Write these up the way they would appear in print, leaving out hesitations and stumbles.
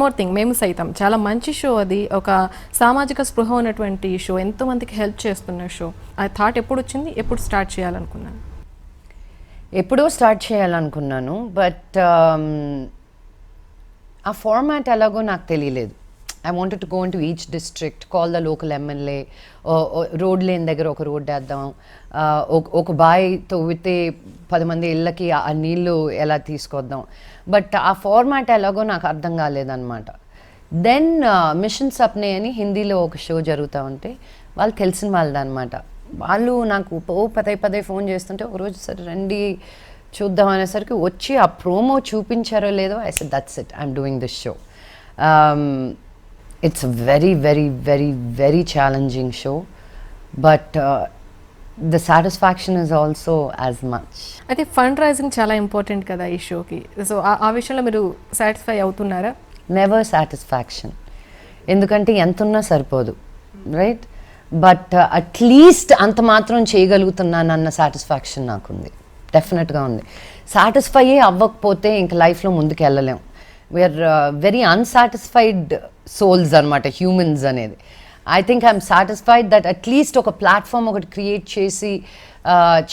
More thing, మేము సైతం చాలా మంచి షో అది. ఒక సామాజిక స్పృహ ఉన్నటువంటి షో, ఎంతోమందికి హెల్ప్ చేస్తున్న షో. ఆ థాట్ ఎప్పుడు వచ్చింది, ఎప్పుడు స్టార్ట్ చేయాలనుకున్నాను? ఎప్పుడో స్టార్ట్ చేయాలనుకున్నాను, బట్ ఆ ఫార్మాట్ ఎలాగో నాకు తెలియలేదు. I wanted to go into each district, call the local MLA, road లేని దగ్గర ఒక రోడ్ వేద్దాం, ఒక బాయ్ తవ్వితే 10 మంది ఇళ్ళకి ఆ నీళ్ళు ఎలా తీసుకొద్దాం. బట్ ఆ ఫార్మాట్ ఎలాగో నాకు అర్థం కాలేదన్నమాట. దెన్ మిషన్ సప్నే అని హిందీలో ఒక షో జరుగుతూ ఉంటే వాళ్ళు తెలిసిన వాళ్ళదన్నమాట. వాళ్ళు నాకు పదే ఫోన్ చేస్తుంటే ఒకరోజు సరే రండి చూద్దాం అనేసరికి వచ్చి ఆ ప్రోమో చూపించారో లేదో, I said that's it, I'm doing this show. It's a very challenging show, but the satisfaction is also as much. అయితే ఫండ్ రైజింగ్ చాలా ఇంపార్టెంట్ కదా ఈ షోకి. సో ఆ విషయంలో మీరు సాటిస్ఫై అవుతున్నారా? నెవర్ సాటిస్ఫాక్షన్, ఎందుకంటే ఎంతున్నా సరిపోదు, రైట్? బట్ అట్లీస్ట్ అంత మాత్రం చేయగలుగుతున్నానన్న సాటిస్ఫాక్షన్ నాకుంది, డెఫినెట్గా ఉంది. సాటిస్ఫై అవ్వకపోతే ఇంక లైఫ్లో ముందుకు వెళ్ళలేం. వీఆర్ వెరీ అన్సాటిస్ఫైడ్ సోల్స్ అనమాట, హ్యూమన్స్ అనేది. I think I'm satisfied that at least ఒక ప్లాట్ఫామ్ ఒకటి క్రియేట్ చేసి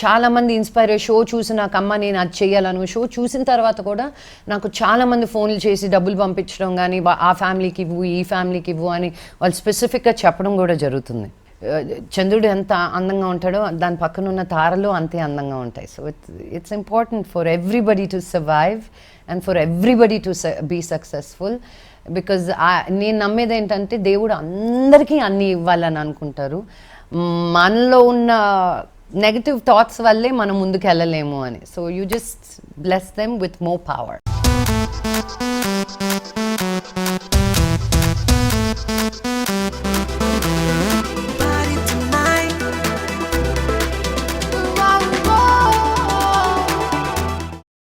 చాలామంది ఇన్స్పైర్ అయ్యే షో చూసి నాకు అమ్మ నేను అది చేయాలను, షో చూసిన తర్వాత కూడా నాకు చాలామంది ఫోన్లు చేసి డబ్బులు పంపించడం కానీ, ఆ ఫ్యామిలీకి ఇవ్వు ఈ ఫ్యామిలీకి ఇవ్వు అని వాళ్ళు స్పెసిఫిక్గా చెప్పడం కూడా జరుగుతుంది. చంద్రుడు ఎంత అందంగా ఉంటాడో దాని పక్కన ఉన్న తారలు అంతే అందంగా ఉంటాయి. So it's important for everybody to survive and for everybody to be successful. Because నేను నమ్మేది ఏంటంటే దేవుడు అందరికీ అన్నీ ఇవ్వాలని అనుకుంటారు. మనలో ఉన్న నెగటివ్ థాట్స్ వల్లే మనం ముందుకు వెళ్ళలేము అని. So you just bless them with more power.